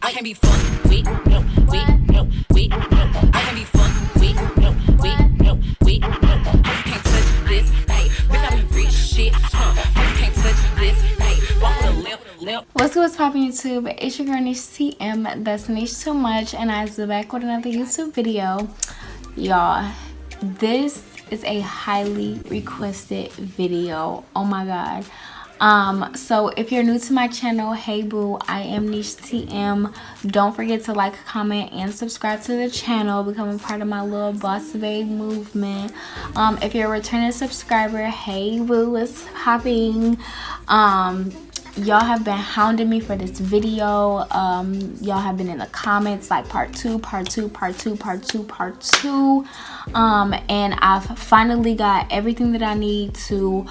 I can be fun, we, no, we, no, we, no. I can be fun, we, no, we, no, we, no. I can't touch this, hey, bitch, I be rich shit, I can't touch this, hey, walk with a limp. What's good, what's poppin' YouTube? It's your girl Niche TM, that's Niche Too Much, and I'm back with another YouTube video. Y'all, this is a highly requested video. Oh my god. So if you're new to my channel, hey boo, I am Niche TM. Don't forget to like, comment, and subscribe to the channel, becoming part of my little boss babe movement. If you're a returning subscriber, hey boo, what's popping? Y'all have been hounding me for this video. Y'all have been in the comments like part two, and I've finally got everything that I need to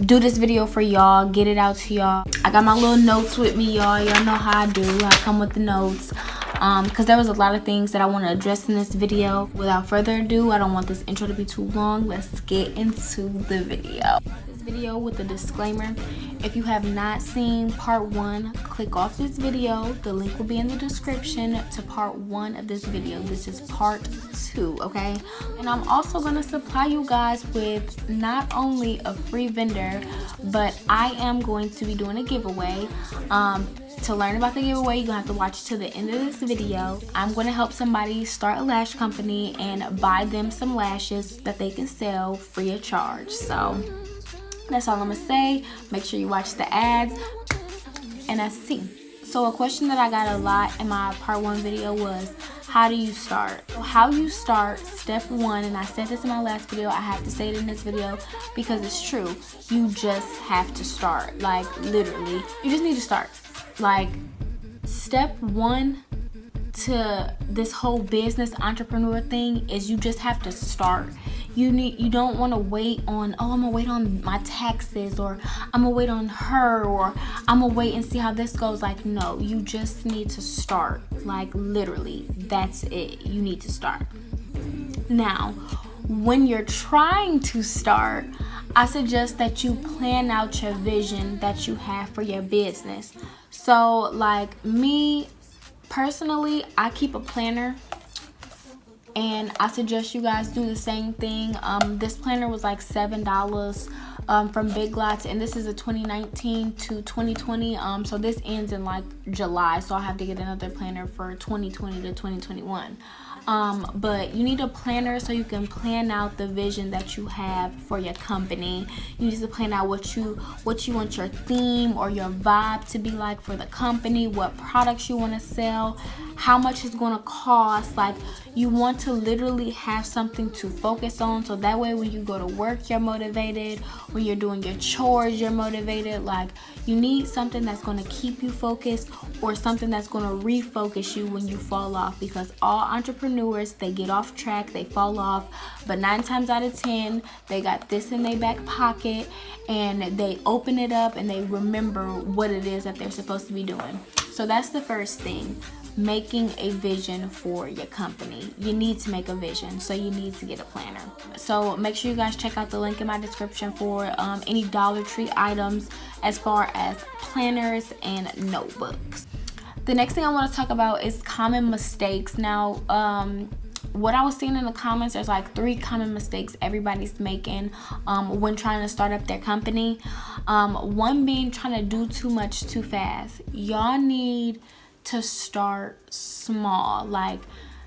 do this video for y'all, get it out to y'all. I got my little notes with me, y'all know how I do. I come with the notes because there was a lot of things that I want to address in this video. Without further ado, I don't want this intro to be too long. Let's get into the video. Video with a disclaimer: if you have not seen part 1, click off this video. The link will be in the description to part 1 of this video. This is part 2, okay? And I'm also going to supply you guys with not only a free vendor, but I am going to be doing a giveaway. To learn about the giveaway, you're going to have to watch to the end of this video. I'm going to help somebody start a lash company and buy them some lashes that they can sell free of charge. So that's all I'm gonna say. Make sure you watch the ads, and that's see. So a question that I got a lot in my part 1 video was, how do you start? So how you start, step 1, and I said this in my last video, I have to say it in this video because it's true. You just have to start. Like, literally, you just need to start. Like, step 1 to this whole business entrepreneur thing is you just have to start. You don't want to wait on, oh, I'm gonna wait on my taxes, or I'm gonna wait on her, or I'm gonna wait and see how this goes. Like, no, you just need to start. Like, literally, that's it. You need to start. Now, when you're trying to start, I suggest that you plan out your vision that you have for your business. So like me personally, I keep a planner, and I suggest you guys do the same thing. This planner was like $7 from BIGLOSS, and this is a 2019 to 2020. So this ends in like July, so I'll have to get another planner for 2020 to 2021. But you need a planner so you can plan out the vision that you have for your company. You need to plan out what you want your theme or your vibe to be like for the company, what products you want to sell, how much it's going to cost. Like, you want to literally have something to focus on, so that way when you go to work, you're motivated. When you're doing your chores, you're motivated. Like, you need something that's going to keep you focused, or something that's going to refocus you when you fall off, because all entrepreneurs, they get off track, they fall off, but 9 times out of 10 they got this in their back pocket, and they open it up and they remember what it is that they're supposed to be doing. So that's the first thing, making a vision for your company. You need to make a vision, so you need to get a planner. So make sure you guys check out the link in my description for any Dollar Tree items as far as planners and notebooks. The next thing I want to talk about is common mistakes. Now, what I was seeing in the comments, there's like 3 common mistakes everybody's making when trying to start up their company. One being trying to do too much too fast. Y'all need to start small. Like,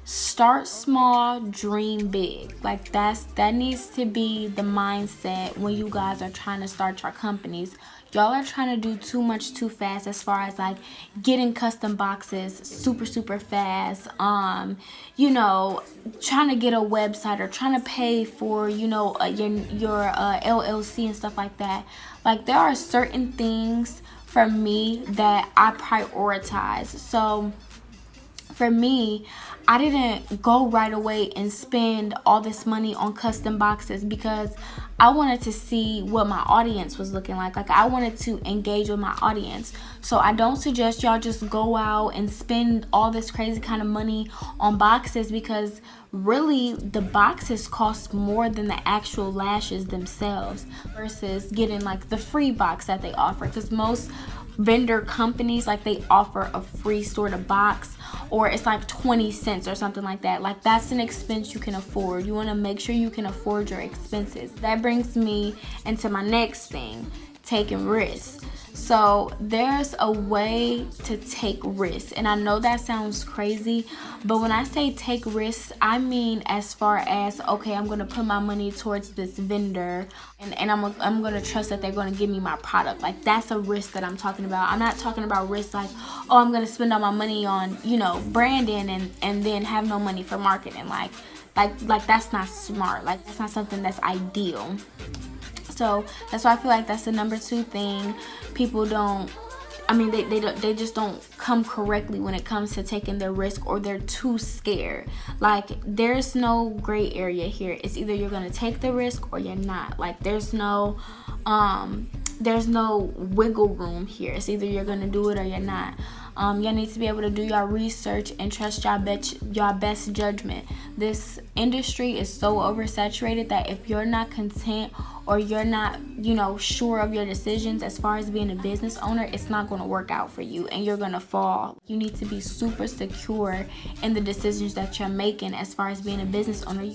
start small, dream big. Like, that needs to be the mindset when you guys are trying to start your companies. Y'all are trying to do too much too fast as far as like getting custom boxes super fast, you know, trying to get a website, or trying to pay for, you know, your LLC and stuff like that. Like, there are certain things for me that I prioritize. So for me, I didn't go right away and spend all this money on custom boxes because I wanted to see what my audience was looking like. Like, I wanted to engage with my audience. So I don't suggest y'all just go out and spend all this crazy kind of money on boxes, because really the boxes cost more than the actual lashes themselves, versus getting like the free box that they offer, because most vendor companies, like they offer a free sort of box, or it's like 20 cents or something like that. Like that's an expense you can afford. You want to make sure you can afford your expenses. That brings me into my next thing, taking risks. So there's a way to take risks, and I know that sounds crazy, but when I say take risks, I mean as far as, okay, I'm gonna put my money towards this vendor, and I'm gonna trust that they're gonna give me my product. Like that's a risk that I'm talking about. I'm not talking about risks like, oh, I'm gonna spend all my money on, you know, branding and then have no money for marketing. Like that's not smart. Like that's not something that's ideal. So that's why I feel like that's the number 2 thing. People don't, I mean, they just don't come correctly when it comes to taking their risk, or they're too scared. Like there's no gray area here. It's either you're gonna take the risk or you're not. Like there's no wiggle room here. It's either you're gonna do it or you're not. Y'all need to be able to do your research and trust y'all best judgment. This industry is so oversaturated that if you're not content, or you're not, you know, sure of your decisions as far as being a business owner, it's not going to work out for you, and you're going to fall. You need to be super secure in the decisions that you're making as far as being a business owner.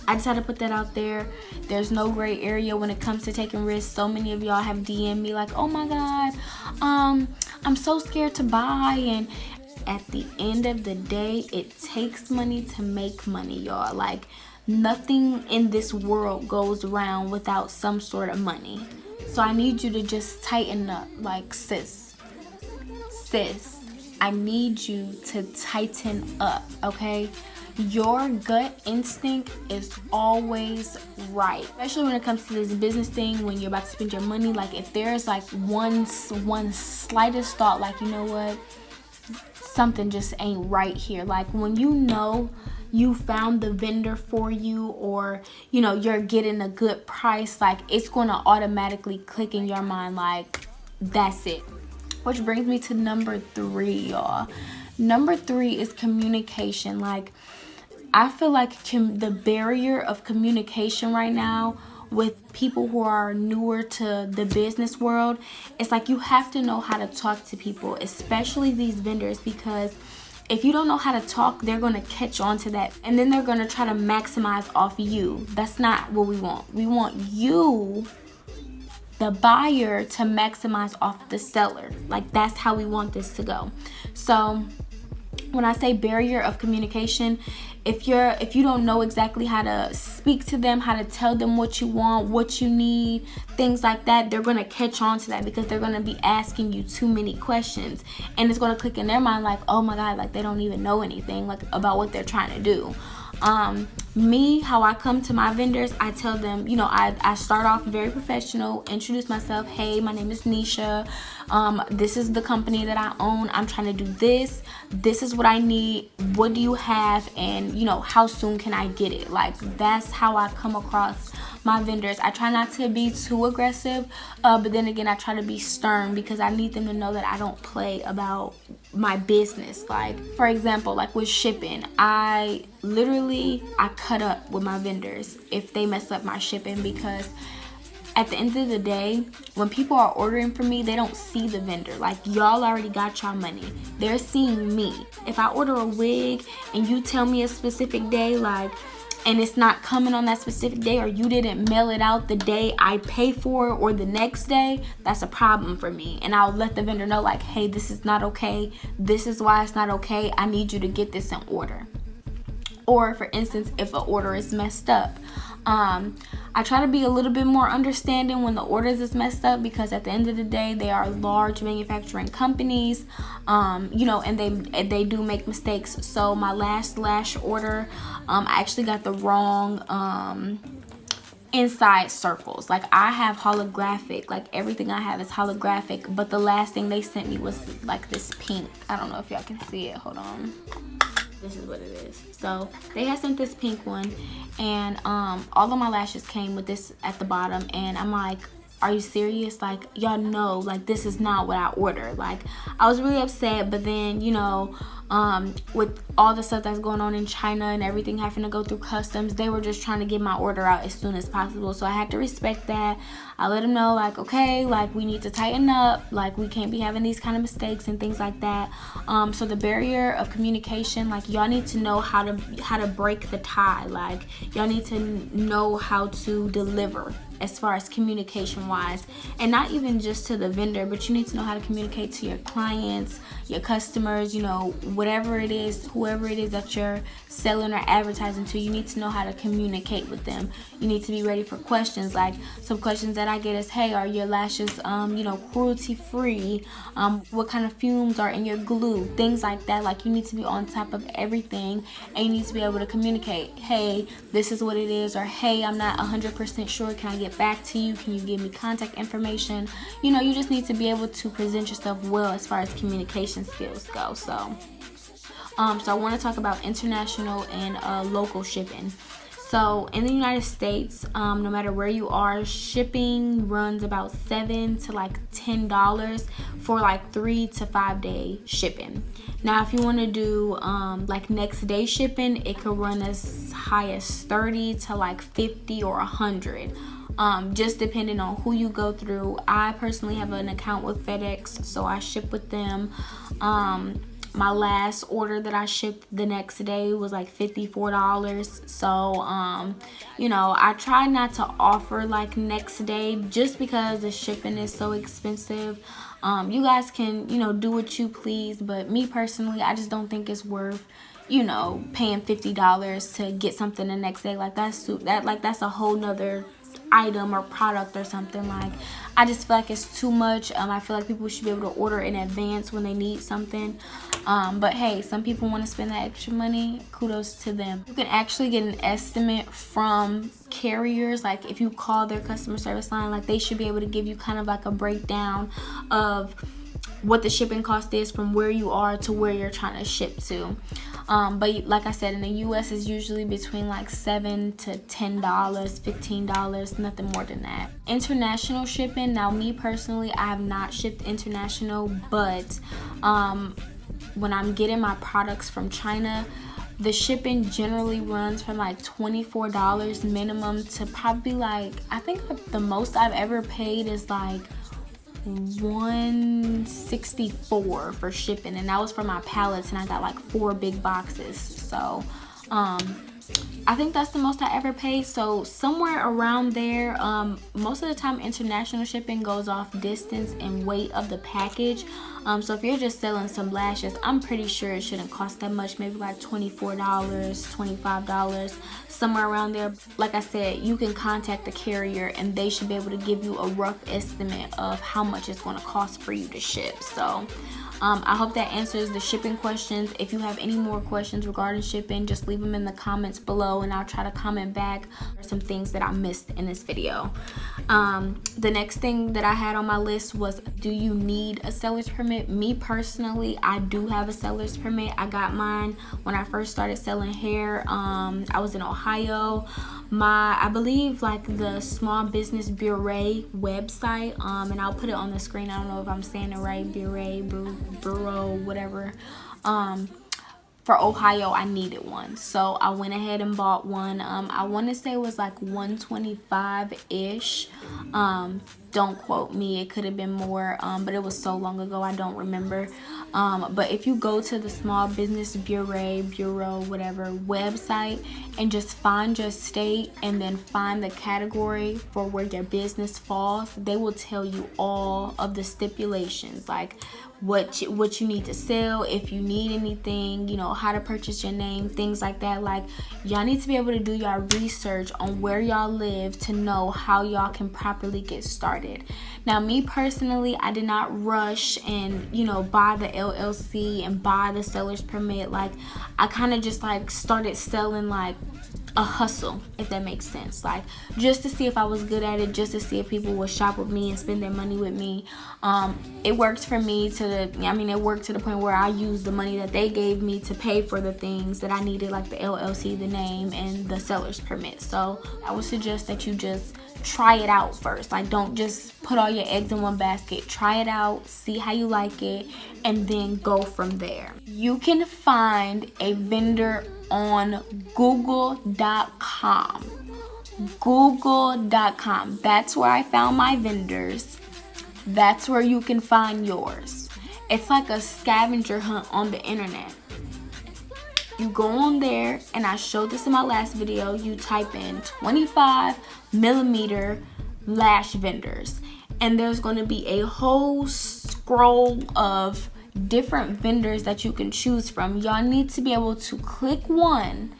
I just had to put that out there. There's no gray area when it comes to taking risks. So many of y'all have DM'd me like, oh my God, I'm so scared to buy. And at the end of the day, it takes money to make money, y'all. Like nothing in this world goes around without some sort of money. So I need you to just tighten up. Like sis, I need you to tighten up, okay? Your gut instinct is always right, especially when it comes to this business thing. When you're about to spend your money, like if there's like one slightest thought, like, you know what, something just ain't right here. Like when you know you found the vendor for you, or you know you're getting a good price, like it's going to automatically click in your mind, like that's it. Which brings me to number 3, y'all. Number 3 is communication. Like I feel like the barrier of communication right now with people who are newer to the business world, it's like you have to know how to talk to people, especially these vendors, because if you don't know how to talk, they're going to catch on to that, and then they're going to try to maximize off you. That's not what we want. We want you, the buyer, to maximize off the seller. Like that's how we want this to go. So when I say barrier of communication, if you don't know exactly how to speak to them, how to tell them what you want, what you need, things like that, they're going to catch on to that, because they're going to be asking you too many questions, and it's going to click in their mind like, oh my God, like they don't even know anything like about what they're trying to do. Me, how I come to my vendors, I tell them, you know, I start off very professional, introduce myself. Hey, my name is Nisha. This is the company that I own. I'm trying to do this. This is what I need. What do you have? And, you know, how soon can I get it? Like, that's how I come across my vendors. I try not to be too aggressive, but then again, I try to be stern, because I need them to know that I don't play about my business. Like, for example, like with shipping, I cut up with my vendors if they mess up my shipping, because at the end of the day, when people are ordering from me, they don't see the vendor. Like, y'all already got y'all money. They're seeing me. If I order a wig and you tell me a specific day, like, and it's not coming on that specific day, or you didn't mail it out the day I pay for it, or the next day, that's a problem for me. And I'll let the vendor know, like, hey, this is not okay. This is why it's not okay. I need you to get this in order. Or for instance, if an order is messed up, I try to be a little bit more understanding when the orders is messed up, because at the end of the day, they are large manufacturing companies, you know, and they do make mistakes. So my last Lash order, I actually got the wrong inside circles. Like, I have holographic, like everything I have is holographic, but the last thing they sent me was like this pink. I don't know if y'all can see it. Hold on. This is what it is. So they had sent this pink one, and all of my lashes came with this at the bottom, and I'm like, are you serious? Like, y'all know, like, this is not what I ordered. Like, I was really upset, but then, you know, with all the stuff that's going on in China and everything having to go through customs, they were just trying to get my order out as soon as possible. So I had to respect that. I let them know, like, okay, like, we need to tighten up, like, we can't be having these kind of mistakes and things like that. So the barrier of communication, like, y'all need to know how to break the tie. Like, y'all need to know how to deliver as far as communication wise, and not even just to the vendor, but you need to know how to communicate to your clients, your customers, you know, whatever it is, whoever it is that you're selling or advertising to. You need to know how to communicate with them. You need to be ready for questions. Like, some questions that I get is, hey, are your lashes you know, cruelty free? What kind of fumes are in your glue? Things like that. Like, you need to be on top of everything, and you need to be able to communicate, hey, this is what it is, or hey, I'm not 100% sure, can I get back to you? Can you give me contact information? You know, you just need to be able to present yourself well as far as communication skills go. So I want to talk about international and local shipping. So in the United States, no matter where you are, shipping runs about $7 to like $10 for like 3 to 5 day shipping. Now, if you want to do like next day shipping, it could run as high as 30 to like 50 or 100. Just depending on who you go through. I personally have an account with FedEx, so I ship with them. My last order that I shipped the next day was like $54. So, you know, I try not to offer like next day just because the shipping is so expensive. You guys can, you know, do what you please, but me personally, I just don't think it's worth, you know, paying $50 to get something the next day. Like, that's a whole nother item or product or something. Like, I just feel like it's too much. I feel like people should be able to order in advance when they need something. But hey, some people want to spend that extra money. Kudos to them. You can actually get an estimate from carriers. Like, if you call their customer service line, like, they should be able to give you kind of like a breakdown of what the shipping cost is from where you are to where you're trying to ship to. But like I said, in the US it's usually between like $7 to $10, $15, nothing more than that. International shipping, now me personally, I have not shipped international, but when I'm getting my products from China, the shipping generally runs from like $24 minimum to probably like, I think the most I've ever paid is like $164 for shipping, and that was for my pallets, and I got like 4 big boxes. So I think that's the most I ever paid. So somewhere around there. Most of the time international shipping goes off distance and weight of the package. So if you're just selling some lashes, I'm pretty sure it shouldn't cost that much, maybe like $24, $25, somewhere around there. Like I said, you can contact the carrier and they should be able to give you a rough estimate of how much it's going to cost for you to ship. So I hope that answers the shipping questions. If you have any more questions regarding shipping, just leave them in the comments below and I'll try to comment back some things that I missed in this video. The next thing that I had on my list was, do you need a seller's permit? Me personally, I do have a seller's permit. I got mine when I first started selling hair. I was in Ohio. I believe like the Small Business Bureau website, and I'll put it on the screen. I don't know if I'm saying it right, Bureau, whatever. For Ohio, I needed one, so I went ahead and bought one. I want to say it was like $125-ish. Don't quote me, it could have been more, but it was so long ago I don't remember. But if you go to the Small Business Bureau whatever website and just find your state and then find the category for where your business falls, they will tell you all of the stipulations, like what you need to sell, if you need anything, you know, how to purchase your name, things like that. Like, y'all need to be able to do your research on where y'all live to know how y'all can properly get started. Now, me personally, I did not rush and, you know, buy the LLC and buy the seller's permit. Like, I kind of just like started selling like a hustle, if that makes sense, like just to see if I was good at it, just to see if people would shop with me and spend their money with me. It worked for me it worked to the point where I used the money that they gave me to pay for the things that I needed, like the LLC, the name, and the seller's permit. So I would suggest that you just try it out first. Like, don't just put all your eggs in one basket. Try it out, see how you like it, and then go from there. You can find a vendor on google.com. google.com. That's where I found my vendors. That's where you can find yours. It's like a scavenger hunt on the internet. You go on there, and I showed this in my last video. You type in 25mm lash vendors, and there's going to be a whole scroll of different vendors that you can choose from. Y'all need to be able to click one,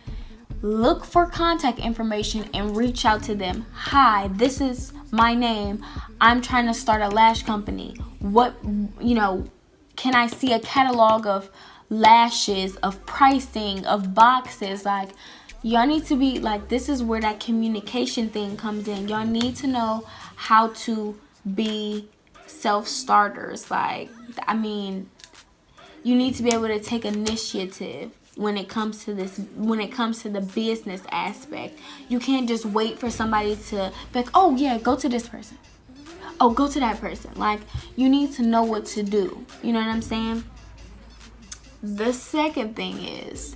look for contact information, and reach out to them. Hi, this is my name. I'm trying to start a lash company. What, can I see a catalog of lashes, of pricing, of boxes? Like, y'all need to be like, this is where that communication thing comes in. Y'all need to know how to be self-starters. Like, I mean, you need to be able to take initiative when it comes to this, when it comes to the business aspect. You can't just wait for somebody to be like, oh yeah, go to this person, oh go to that person. Like, you need to know what to do. You know what I'm saying? The second thing is,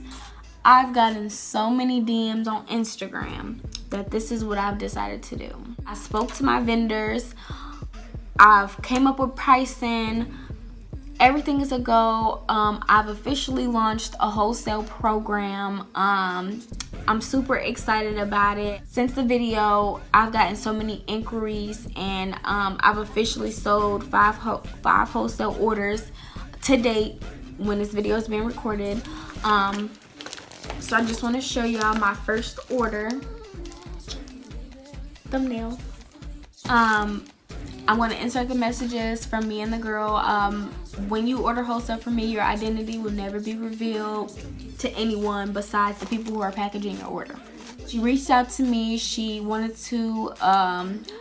I've gotten so many DMs on Instagram that this is what I've decided to do. I spoke to my vendors. I've came up with pricing. Everything is a go. I've officially launched a wholesale program. I'm super excited about it. Since the video, I've gotten so many inquiries, and I've officially sold five wholesale orders to date when this video is being recorded. So I just want to show y'all my first order. Thumbnail. I'm going to insert the messages from me and the girl. When you order wholesale from me, your identity will never be revealed to anyone besides the people who are packaging your order. She reached out to me. She wanted to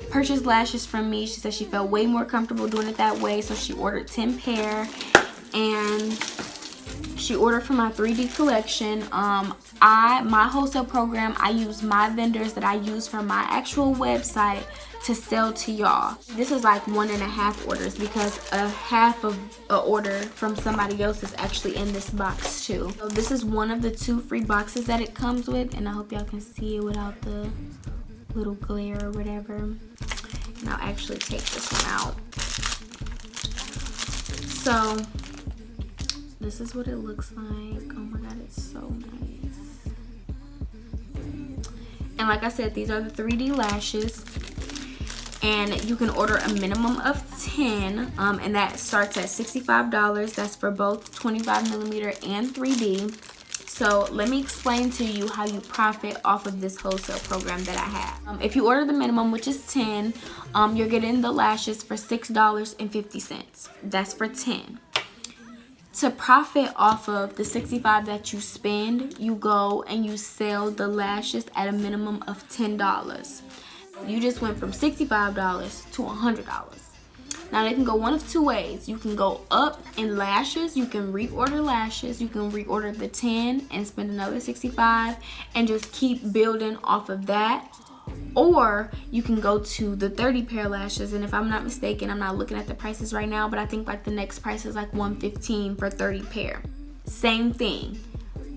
purchase lashes from me. She said she felt way more comfortable doing it that way, so she ordered 10 pair, and she ordered from my 3D collection. My wholesale program, I use my vendors that I use from my actual website to sell to y'all. This is like 1.5 orders, because a half of an order from somebody else is actually in this box too. So this is one of the 2 free boxes that it comes with, and I hope y'all can see it without the little glare or whatever. And I'll actually take this one out. So this is what it looks like. Oh my god, it's so nice. And like I said, these are the 3D lashes, and you can order a minimum of 10, and that starts at $65. That's for both 25mm and 3D. So let me explain to you how you profit off of this wholesale program that I have. If you order the minimum, which is 10, you're getting the lashes for $6.50. That's for 10. To profit off of the $65 that you spend, you go and you sell the lashes at a minimum of $10. You just went from $65 to $100. Now they can go one of 2 ways. You can go up in lashes. You can reorder lashes. You can reorder the 10 and spend another $65 and just keep building off of that. Or you can go to the 30 pair lashes, and if I'm not mistaken, I'm not looking at the prices right now, but I think like the next price is like $115 for 30 pair. Same thing.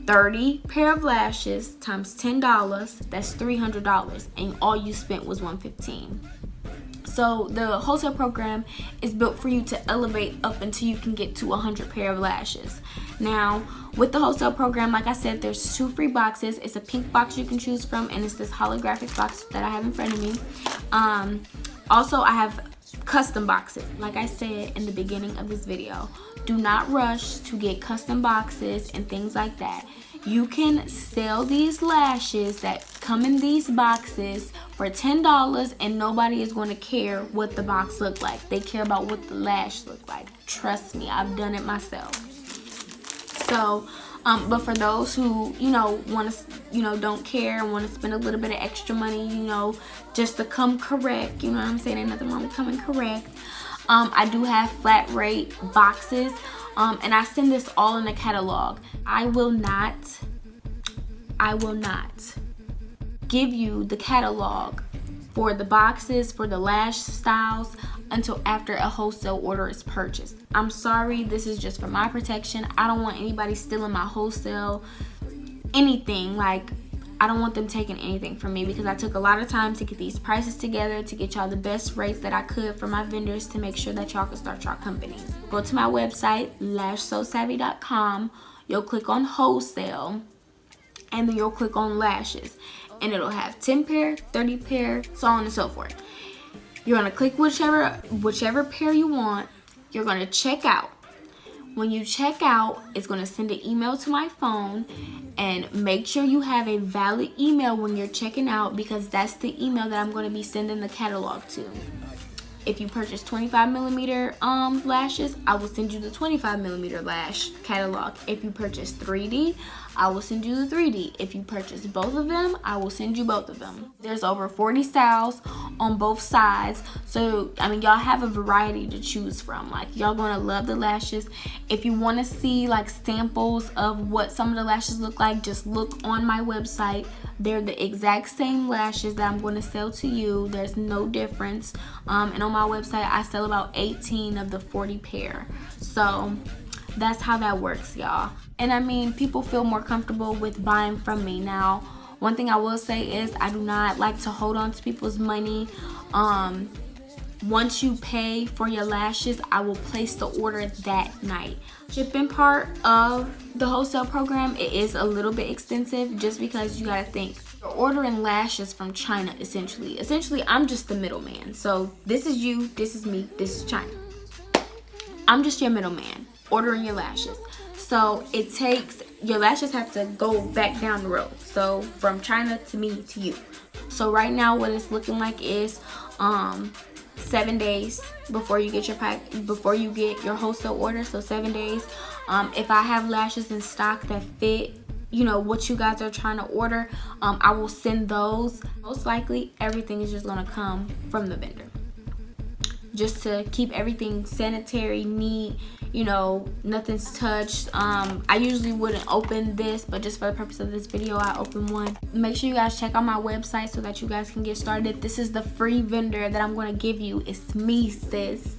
30 pair of lashes times $10, that's $300, and all you spent was $115. So the wholesale program is built for you to elevate up until you can get to 100 pair of lashes. Now with the wholesale program, like I said, there's 2 free boxes. It's a pink box you can choose from, and it's this holographic box that I have in front of me. Also, I have custom boxes. Like I said in the beginning of this video, do not rush to get custom boxes and things like that. You can sell these lashes that come in these boxes for $10, and nobody is going to care what the box look like. They care about what the lash look like. Trust me, I've done it myself. So but for those who want to don't care and want to spend a little bit of extra money, just to come correct, you know what I'm saying, ain't nothing wrong with coming correct. I do have flat rate boxes, and I send this all in a catalog. I will not give you the catalog for the boxes, for the lash styles, until after a wholesale order is purchased. I'm sorry, this is just for my protection. I don't want anybody stealing my wholesale anything. Like, I don't want them taking anything from me, because I took a lot of time to get these prices together, to get y'all the best rates that I could for my vendors, to make sure that y'all can start y'all companies. Go to my website, lashsosavvy.com. You'll click on wholesale, and then you'll click on lashes, and it'll have 10 pair, 30 pair, so on and so forth. You're gonna click whichever pair you want. You're gonna check out. When you check out, it's gonna send an email to my phone, and make sure you have a valid email when you're checking out, because that's the email that I'm gonna be sending the catalog to. If you purchase 25mm lashes, I will send you the 25mm lash catalog. If you purchase 3D, I will send you the 3D. If you purchase both of them, I will send you both of them. There's over 40 styles on both sides, so I mean, y'all have a variety to choose from. Like, y'all gonna love the lashes. If you want to see like samples of what some of the lashes look like, just look on my website. They're the exact same lashes that I'm going to sell to you. There's no difference. And on my website, I sell about 18 of the 40 pair. So that's how that works, y'all. And I mean, people feel more comfortable with buying from me. Now, one thing I will say is I do not like to hold on to people's money. Once you pay for your lashes, I will place the order that night. Shipping part of the wholesale program, it is a little bit extensive, just because you gotta think, you're ordering lashes from China essentially. Essentially, I'm just the middleman. So this is you, this is me, this is China. I'm just your middleman ordering your lashes. So it takes, your lashes have to go back down the road. So from China to me to you. So right now what it's looking like is 7 days before you get your wholesale order. So 7 days. If I have lashes in stock that fit, you know, what you guys are trying to order, I will send those. Most likely everything is just gonna come from the vendor, just to keep everything sanitary, neat, you know, nothing's touched. I usually wouldn't open this, but just for the purpose of this video, I opened one. Make sure you guys check out my website so that you guys can get started. This is the free vendor that I'm gonna give you. It's me, sis.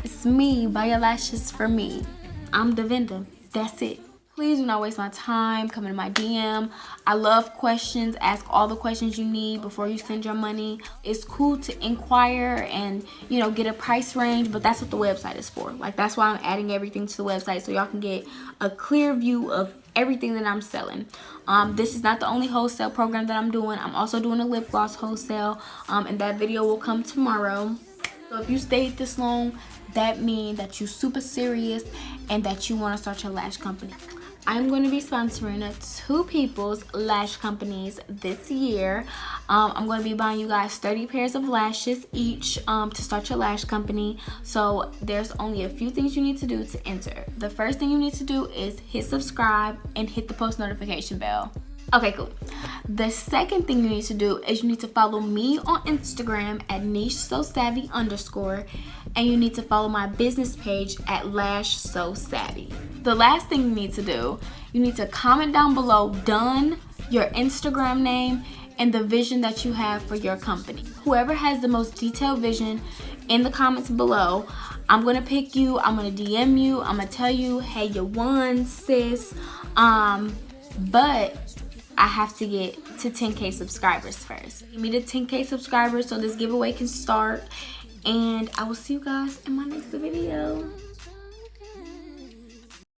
It's me. Buy your lashes for me. I'm the vendor. That's it. Please do not waste my time. Come in my DM. I love questions. Ask all the questions you need before you send your money. It's cool to inquire and, you know, get a price range, but that's what the website is for. Like, that's why I'm adding everything to the website, so y'all can get a clear view of everything that I'm selling. This is not the only wholesale program that I'm doing. I'm also doing a lip gloss wholesale, and that video will come tomorrow. So if you stayed this long, that means that you're super serious and that you want to start your lash company. I'm going to be sponsoring 2 people's lash companies this year. I'm going to be buying you guys 30 pairs of lashes each to start your lash company. So there's only a few things you need to do to enter. The first thing you need to do is hit subscribe and hit the post notification bell. Okay, cool. The second thing you need to do is you need to follow me on Instagram at nichesosavvy_, and you need to follow my business page at lashsosavvy. The last thing you need to do, you need to comment down below done, your Instagram name, and the vision that you have for your company. Whoever has the most detailed vision in the comments below, I'm gonna pick you, I'm gonna DM you, I'm gonna tell you, hey, you won, sis. But I have to get to 10K subscribers first. Give me the 10K subscribers so this giveaway can start. And I will see you guys in my next video.